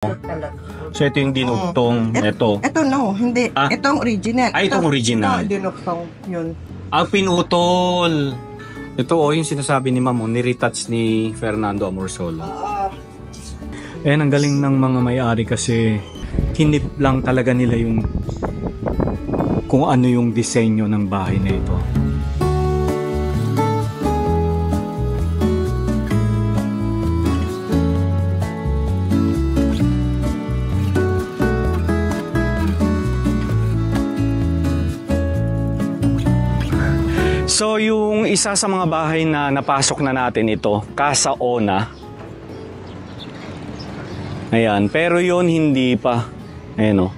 Talaga. So ito yung dinugtong, ito. Ito no, hindi. Itong original. Itong original. Ito, dinugtong yun. Pinutol. Ito yung sinasabi ni Ma'am, ni-retouch ni Fernando Amorsolo. Ang galing ng mga may-ari kasi hinip lang talaga nila yung kung ano yung disenyo ng bahay na ito. So yung isa sa mga bahay na napasok na natin ito, Casa Ona. Ayan, pero yun hindi pa. Ayan o.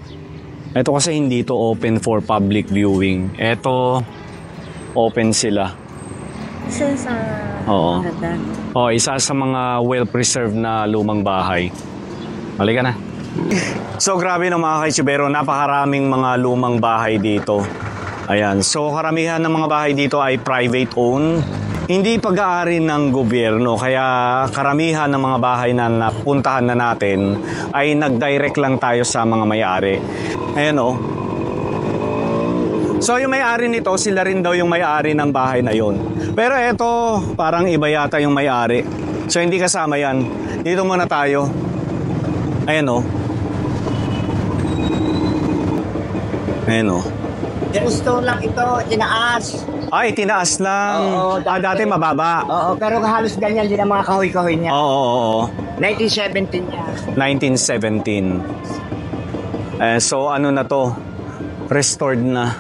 Ito kasi hindi ito open for public viewing. Ito, open sila. Isa sa... Oo. Isa sa mga well-preserved na lumang bahay. Halika na. So grabe na mga kaitsubero, napakaraming mga lumang bahay dito. Ayan, so karamihan ng mga bahay dito ay private owned. Hindi pag-aari ng gobyerno, kaya karamihan ng mga bahay na napuntahan na natin ay nag-direct lang tayo sa mga may-ari. Ayan o. So yung may-ari nito, sila rin daw yung may-ari ng bahay na yon. Pero eto, parang iba yata yung may-ari. So hindi kasama yan. Dito muna tayo. Ayan o. Ayan o. Gusto lang ito, tinaas. Ay, tinaas lang. Oo, dati mababa. Oo, pero halos ganyan din ang mga kahoy-kahoy niya. Oo. 1917 niya. 1917. So ano na to? Restored na.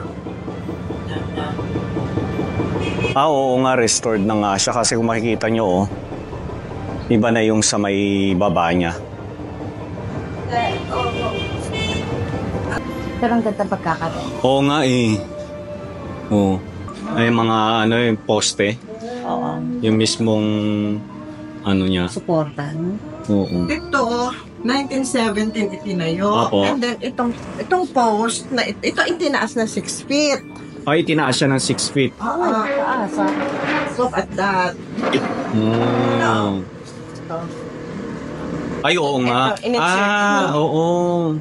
Oo nga, restored na nga siya. Kasi kung makikita nyo, iba na yung sa may baba niya. Pero ang ganda pagkakaroon. Oo nga eh. Oo. Ay mga poste. Oo. Yung mismong niya. Suporta, no? Oo. Ito, 1917 itinayo. Opo. And then itong post na ito itinaas na 6 feet. Ay, tinaas siya ng 6 feet. Taas, Look at that. Ay, oo nga. Oo.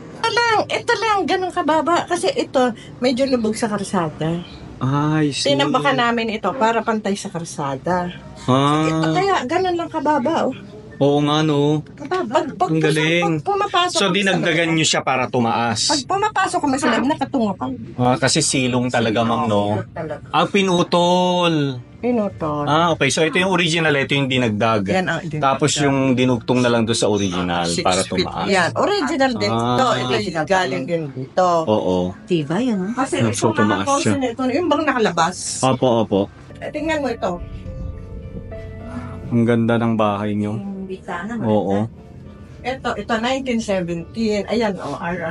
Ito lang, ganun kababa. Kasi ito, medyo lubog sa karsada. Ay, see. Tinambakan namin ito para pantay sa karsada. Ito kaya, ganun lang kababa. Oo nga, no. Kababa. Ang galing. Pag pumapasok So, dinagdagan nyo siya para tumaas. Pag pumapasok kami sa loob, nakatungo ka. Kasi silong talaga, ma'am, no? Talaga. Pinutol. Pinutol. Okay. So, ito yung original. Ito yung dinagdag. Yan ang dinagdag. Tapos yung dinugtong na lang doon sa original 6 para feet. tumaas. Yan, original din. Ito Original galing din dito. Oo. Tiba yun, no? Kasi So, ito tumaas siya. Ito, yung bang nakalabas. Opo. Tingnan mo ito. Ang ganda ng bahay nyo. Yung bitana, Oo. Ito, 1917. Ayan,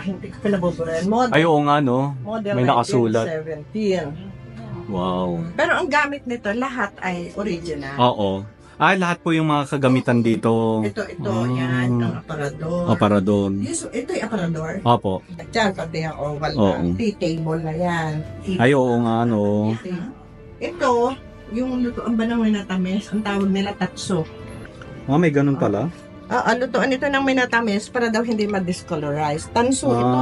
hindi ko pinabuburan. Ay, oo nga, no? Model May nakasulat. 1917. Wow. Pero ang gamit nito, lahat ay original. Oo. Lahat po yung mga kagamitan dito. Ito, yan, ang aparador. Aparador. Yes, ito yung aparador. Opo. Diyan, pati ang oval Oo. na tea table na yan. Ay, oo nga, no? Ito, yung lutoan ba ng minatamis, ang tawag nila tatso. May ganun pala. Lutoan ito ng minatamis para daw hindi ma-discolorize. Tanso ito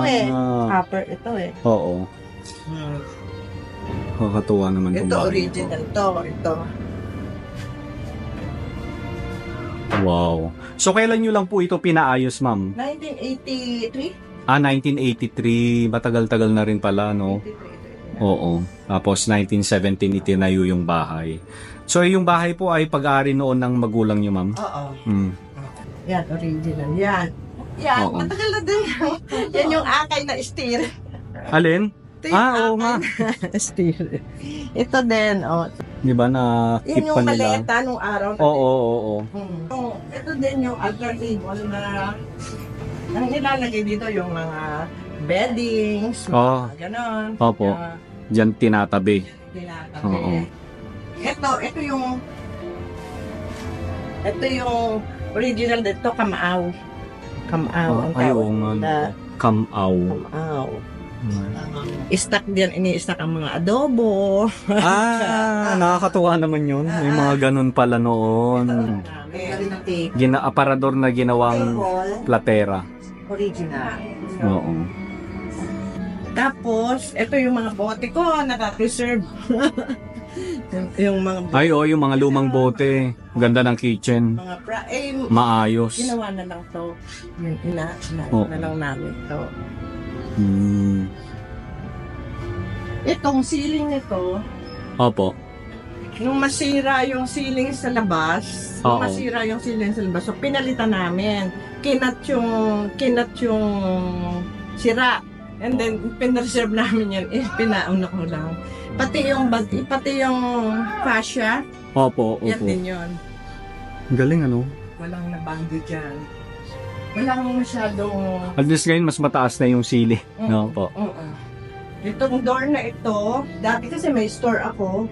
Copper ito Oo. Kakatuwa naman itong Ito bahay. original to. Ito. Wow. So, kailan nyo lang po ito pinaayos, ma'am? 1983? 1983. Matagal-tagal na rin pala, no? Oo. Tapos, 1917 itinayo yung bahay. So, yung bahay po ay pag-ari noon ng magulang nyo, ma'am? Oo. Yan, original. Yan. Yan, Oo. matagal na din. Yan yung akay na steer. Alin? Ito yung Oo nga. steer. Ito din, Di ba na-keep Yan pa yung nila? maleta nung araw na Oo. Ito din yung altar table na ang nilalagay dito yung mga beddings, mga ganon. Opo. Diyan tinatabi. Tinatabi. Oo. Ito yung original dito, kamaaw. Kamaaw. ang Ay, tawag oo nga. nila. Kamaw. Kamaaw. Stock diyan, ini-stock ang mga adobo. Nakakatuwa naman yun. May mga ganun pala noon. Aparador na ginawang platera. Original. Oo. Tapos, ito yung mga bote ko, naka-preserve. yung mga Ay, yung mga lumang bote. Ganda ng kitchen. mga Maayos. ginawa na lang to. Yun, Oh. na lang namin to. Hmm. Itong ceiling nito, Opo. nung masira yung ceiling sa labas, Oo. so pinalitan namin. Kinat yung sira. And then, pinreserve namin yan. Pinauna ko lang. Pati yung fascia, Opo, yan opo. din yun. Galing ano? Walang nabanggo dyan. Walang masyadong... At least ngayon, mas mataas na yung sili. No, Mm, po. Itong door na ito, dati kasi may store ako,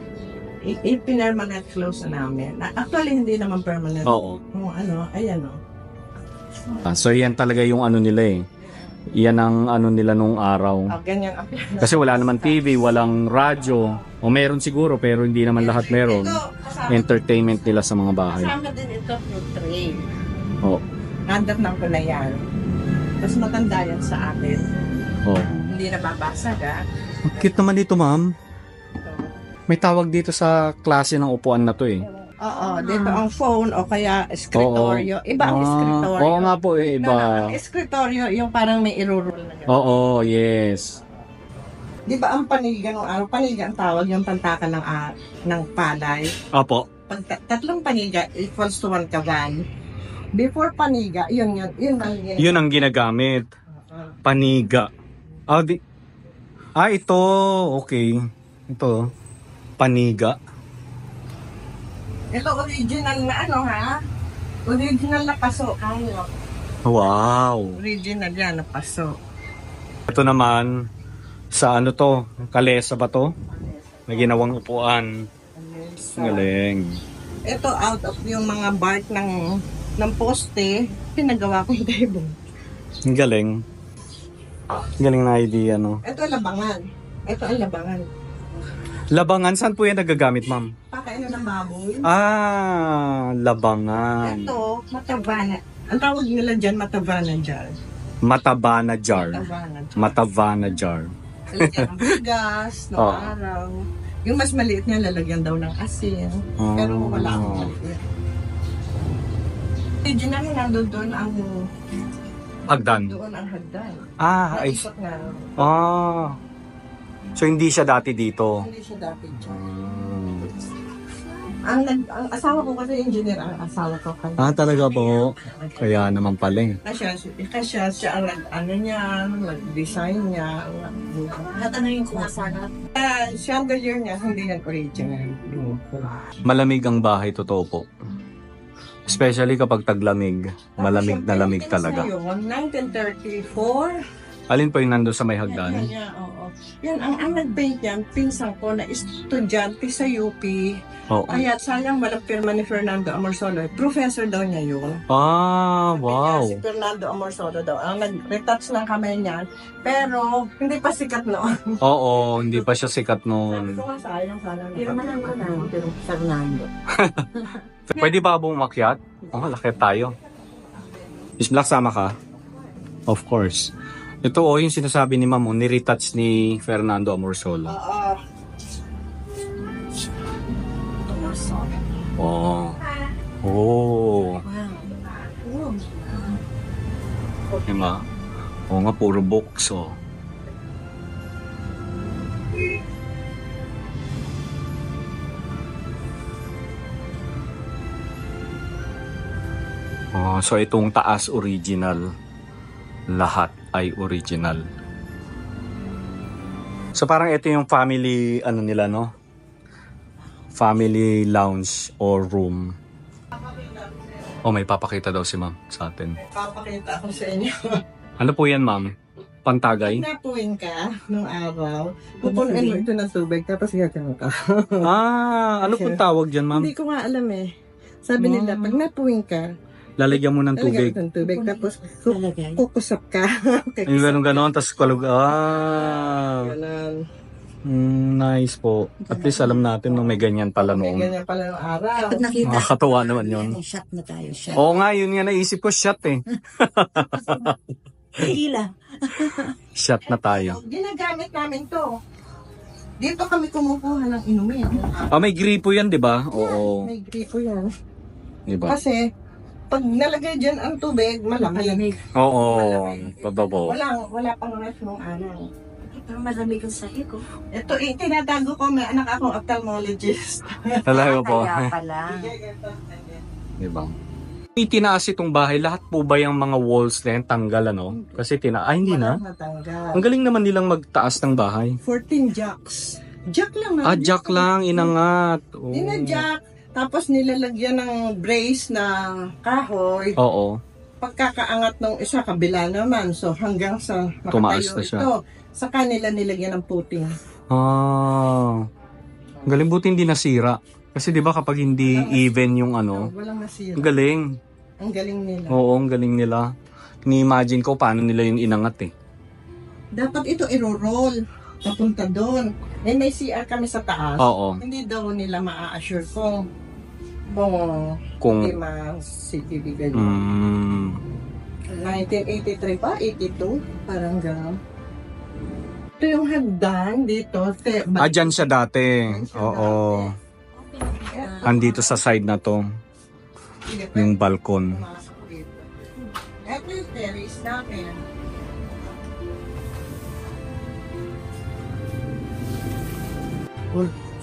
i-permanent close na namin. Actually, hindi naman permanent. Oo. Kung ano, ayan o. So, yan talaga yung ano nila eh. Yan ang ano nila nung araw. Ganyan ang Kasi wala naman TV, walang radyo. O meron siguro, pero hindi naman lahat meron. Ito, kasama, Entertainment nila sa mga bahay. kasama din ito fruit tray. Oo. Nandap ng ko na yan. Tapos matanda yan sa atin. Oh. Hindi nababasag ha. Ang cute naman dito, ma'am. Ito. May tawag dito sa klase ng upuan na to eh. Oo, dito ang phone o kaya escritoryo. Iba ang escritoryo. Oo nga po eh, iba. Ang escritoryo, yung parang may irurol na gano'n. Oo, yes. Di ba ang paniga ng araw? Paniga ang tawag, yung pantakan ng palay. Opo. Pag tatlong paniga equals to 1 kaban. Before paniga, yun ang Yun ang ginagamit. Paniga. Ito. Okay. Ito. Paniga. Ito original na ano ha? Original na paso. Wow. Original yan na paso. Ito naman, sa ano to? Kalesa ba to? May ginawang upuan. Galing. Ito out of yung mga bark ng poste, pinagawa ko yung table. Ang galing. Galing na idea, no? Ito labangan. Ito ang labangan. Labangan, saan po yan nagagamit, ma'am? Pakaino ng baboy. Labangan. Ito, matabana. Ang tawag nila dyan, matabana jar. Matabana jar. Matabana jar. Matabana jar. Lalagyan ng bigas, ng Oo. araw. Yung mas maliit niya, lalagyan daw ng asin. Pero wala akong maliit. Original na nandun doon ang Hagdan. doon ang hagdan. Ay. Naikot na. So hindi siya dati dito. Hindi siya dati dyan. Ang asawa ko kasi engineer, ang asawa ko kasi. Talaga po. Kaya naman pala eh. Kasi siya ang nag-design niya. Natanungin ko nga sana. Chandelier niya, hindi yan original. Malamig ang bahay, totoo po. Especially kapag taglamig. Malamig na lamig talaga. Yun, 1934. Alin po yung nando sa may hagdan? Yan, oo. Yan, ang nag-paint yan, pinsan ko na estudyante sa UP. Oo. Kaya sayang walang pirma ni Fernando Amorsolo. Professor daw niya yun. Wow. Kaya si Fernando Amorsolo daw ang nag-retouch ng kamay niya. Pero hindi pa sikat noon. Oo, hindi pa siya sikat Sabi noon. ko nga sayang sana. Pirma lang ko na. Pero Fernando. Pwede ba bong makyat? Lakit tayo. Miss Black, sama ka? Of course. Ito yung sinasabi ni Ma'am, ni-retouch ni Fernando Amorsolo. Oo. Oh. Diba? Oo nga, puro books, oh. So itong taas original. Lahat ay original. So parang ito yung family, ano nila, no? Family lounge or room. May papakita daw si ma'am sa atin. Papakita ko sa inyo. Ano po yan, ma'am? Pantagay? Napuin ka nung araw. Pupunuin mo ito ng tubig tapos gagano ka. Ano pong tawag dyan, ma'am? Hindi ko nga alam eh. Sabi nila, pag napuin ka, Lalagyan mo ng tubig. lalagyan ng tubig tapos Lalagay. kukusap ka. Yung ganon, tapos kalug. Ganon. Nice po. At least alam natin nung may ganyan pala May noon. ganyan pala ng araw. Pag nakita. Nakakatuwa naman yun. Shot na tayo. Shot. Oo nga, yun nga naisip ko, shot eh. Hindi lang. Shot na tayo. Ginagamit namin to. Dito kami kumukuha ng inumin. Ah, may gripo yan, di ba? Oo. May gripo yan. Di ba? Kasi, pag nalagay dyan ang tubig, malamig. Oo. Totoo. Wala pang ref nung araw. Parang malamig ang sahig ko. Ito, tinatago ko, may anak akong ophthalmologist. Talaga po. Kaya pala. Di ba? Itinaas itong bahay, lahat po ba yung mga walls na yan tanggal, ano? Kasi hindi na. Natanggal. Ang galing naman nilang magtaas ng bahay. 14 jacks. Jack lang. Ah, jack lang, inangat. Oh. Ina-jack. Tapos nilalagyan ng brace na kahoy. Oo. Pagkakaangat ng isa, kabila naman. So hanggang sa Tumaas nakatayo na siya. ito. Sa kanila nilagyan ng puting. Ah. Ang galing, buti hindi nasira. Kasi di ba kapag hindi even yung ano, Walang nasira. ang galing. Ang galing nila. Oo, ang galing nila. Ni-imagine ko paano nila yung inangat eh. Dapat ito i-roll. Papunta doon. Eh, may CR kami sa taas. Oo. Hindi daw nila maa-assure kung Kung, hindi ma-CCTV ganyan. 1983 pa? 82? Parang gano'n. Ito yung hagdan dito. dyan siya dati. Oo. Andito sa side na to, yung balkon. Ito yung terrace namin.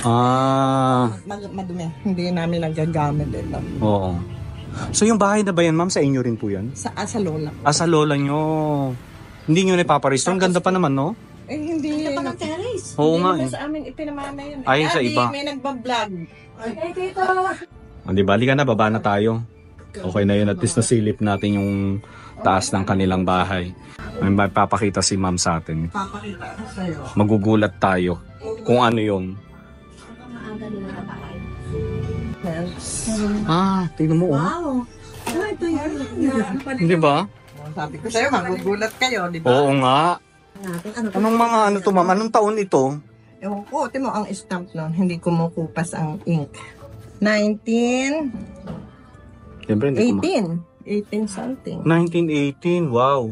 Ah, Madumi. Hindi namin nagagamit ito. oo. So yung bahay na ba yan, ma'am? Sa inyo rin po yan? Sa lola. Ah, sa lola nyo. Hindi nyo napaparestore. Ang ganda pa naman, no? Eh, hindi. Ito pa ng terrace. Oo Hindi nga naman eh. sa amin ipinamana yun. Ay, sa Daddy, iba. may nagbablog. Eh, dito. O, di ba? Halika na, baba na tayo. Okay na yun. At least nasilip natin yung taas ng kanilang bahay. May papakita si ma'am sa atin. Papakita ko sa'yo. Magugulat tayo kung ano yun. Maaga nila nataay. Ah, tingnan mo, oh. Wow. Ah, ito yun. Di ba? Sabi ko sa'yo, magugulat kayo, di ba? Oo nga. Natin, ano to? Anong mga ano to, ma'am? Anong taon ito? Ewan ko, timo ang stamp nun, hindi kumukupas ang ink. 1918. Siyempre, hindi ko 18 something. 1918, wow.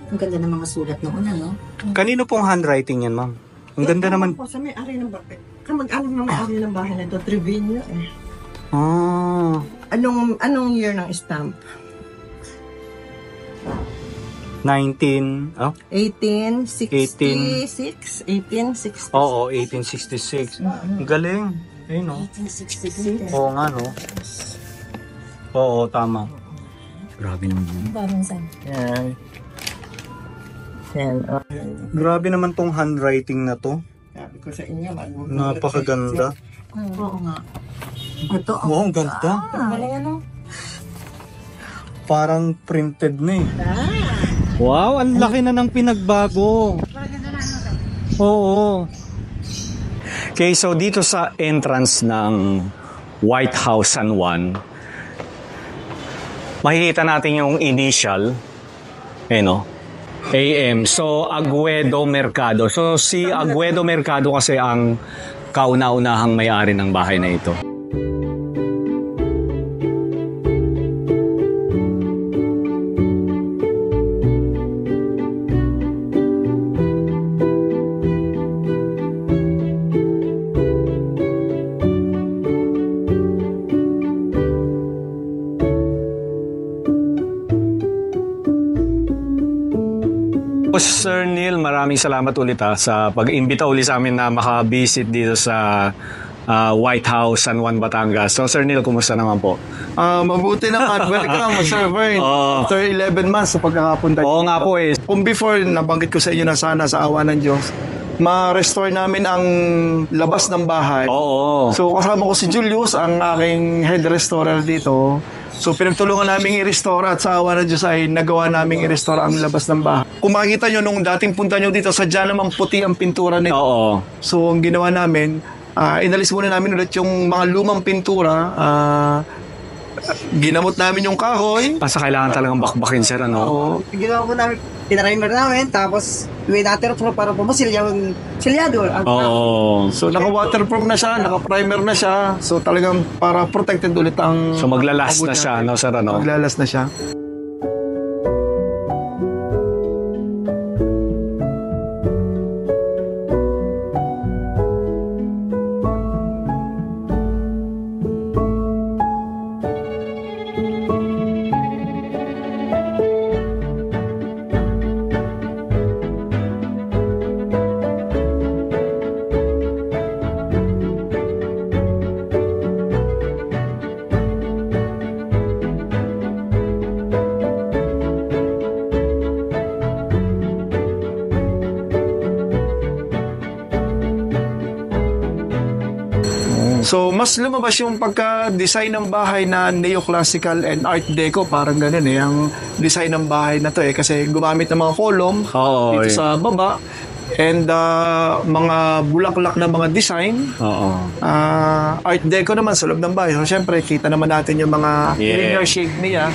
Ang ganda ng mga sulat noon, ano? Kanino pong handwriting yan, ma'am? Ang ganda naman. Ako, sa may-ari ng bahay. Kamag-anak ng may-ari ng bahay na ito, Trevino eh. Ah, Anong year ng stamp? 19, oh? 1866? 1866? Oo, 1866. Ang galing. Ayun, no? 1866. Oo nga, no? Oo, tama. Grabe naman yun. Parang saan? Yan. Yan. Grabe naman tong handwriting na to. Sabi ko sa inyo, Napakaganda. Oo nga. Ito, Wow, ang ganda. galing ano? Parang printed na eh. Wow, ang laki na ng pinagbago. Oo. Okay, so dito sa entrance ng White House San Juan, makikita natin yung initial, no? AM. So, Aguedo Mercado. So, si Aguedo Mercado kasi ang kauna-unahang may-ari ng bahay na ito. Sir Neil, maraming salamat ulit sa pag-imbita ulit sa amin na makabisit dito sa White House, San Juan, Batangas. So Sir Neil, kumusta naman po? Mabuti naman. Welcome, Sir Vern. Oo. After 11 months sa pagkakapunta. Oo nga po eh. Kung before, nabanggit ko sa inyo na sana sa awa ng Diyos, ma-restore namin ang labas ng bahay. Oo. So kasama ko si Julius, ang aking head restorer dito. So pinagtulungan namin i-restore at sa awa ng Diyos ay nagawa namin i-restore ang labas ng bahay. Kung makikita nyo, nung dating punta nyo dito, sadya namang puti ang pintura nito. Oo. So ang ginawa namin, inalis muna namin ulit yung mga lumang pintura. Ginamot namin yung kahoy. Basta kailangan talagang bakbakin, sir, ano? Oo. Ginawa ko namin, tinarimer namin, tapos natin para pumasil yung silyador. Oo. So naka-waterproof na siya, naka-primer na siya. So talagang para protected ulit ang So maglalas abot na siya, natin. no, sir, ano? Maglalas na siya. So, mas lumabas yung pagka-design ng bahay na neoclassical and art deco. Parang ganun ang design ng bahay na to kasi gumamit ng mga column Oo, dito sa baba and mga bulaklak na mga design. Oo. Art deco naman sa loob ng bahay. So, syempre, kita naman natin yung mga Yeah. linear shape niya.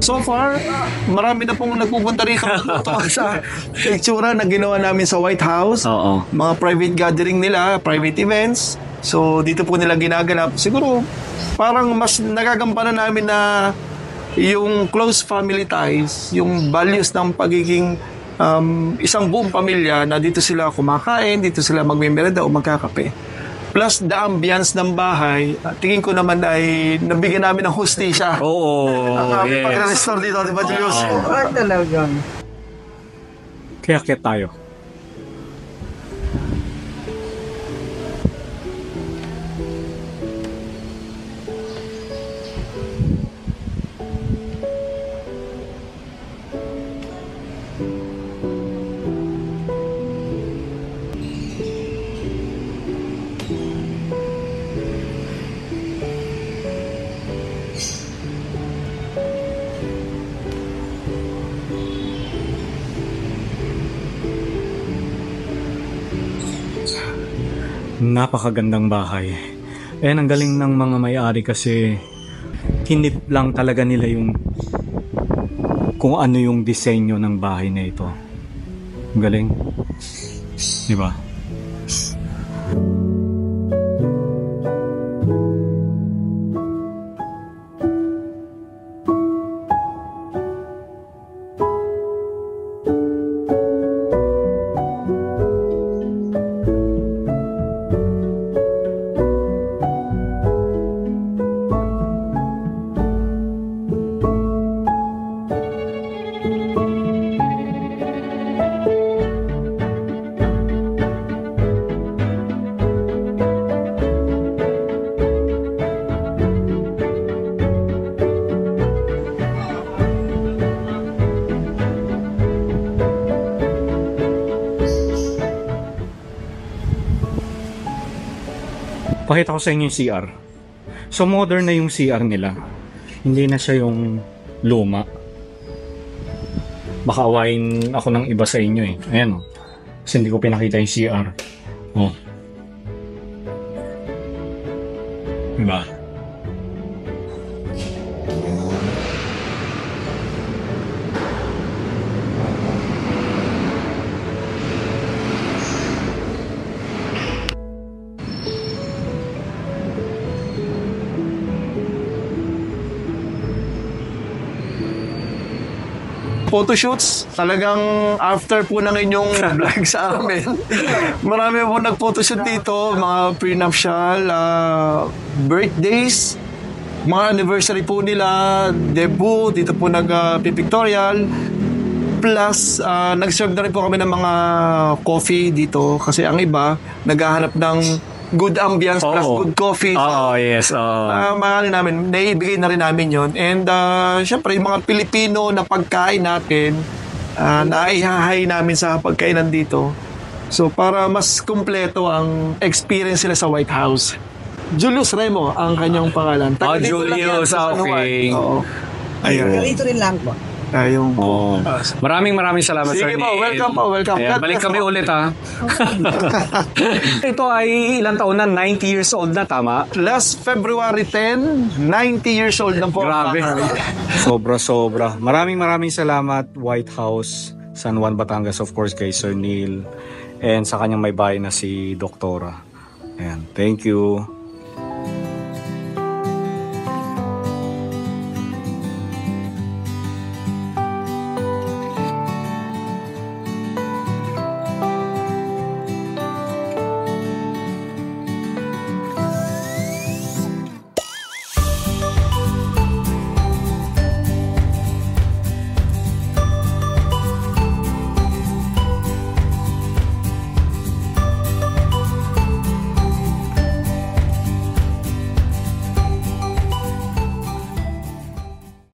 So far, marami na pong nagpupunta rito sa itsura na ginawa namin sa White House. Oo. Mga private gathering nila, private events. So, dito po nila ginaganap. Siguro, parang mas nagagampanan namin na yung close family ties, yung values ng pagiging isang buong pamilya na dito sila kumakain, dito sila magmemerenda o magkakape. Plus, the ambience ng bahay, tingin ko naman ay nabigyan namin ng hustisya. Oo, yes. Pag-restore dito, di ba, Julius? Talaga. Kaya kaya tayo. Napakagandang bahay. Ang galing ng mga may-ari kasi kinip lang talaga nila yung kung ano yung disenyo ng bahay na ito. Ang galing. Di ba? Pakita ko sa inyo yung CR. So modern na yung CR nila. Hindi na siya yung luma. Baka awayin ako ng iba sa inyo eh. Ayan o. Kasi hindi ko pinakita yung CR. Oh. Diba? Photoshoots, talagang after po ng inyong vlog sa amin, marami po nag-photoshoot dito, mga prenuptial, birthdays, mga anniversary po nila, debut, dito po nag-pictorial, plus nag-serve na rin po kami ng mga coffee dito kasi ang iba naghahanap ng good ambience plus good coffee. Oo, yes. Naibigay na rin namin yon. And syempre, yung mga Pilipino na pagkain natin, naihahay namin sa pagkainan dito. So, para mas kumpleto ang experience sila sa White House. Julius Remo ang kanyang pangalan. Taga dito lang yan Julius, sa San Juan. okay. Oo. Ayun. Ito rin lang po. Ayun. Oh. Maraming salamat, Sige Sir po, Neil. welcome po, welcome. Ayan, God balik bless kami po. ulit ha. Ito ay ilang taon na? 90 years old na, tama? Last February 10, 90 years old na po. Grabe. Sobra. Maraming salamat, White House, San Juan, Batangas, of course, kay Sir Neil, and sa kanyang may bahay na si Doktora. Ayan, thank you.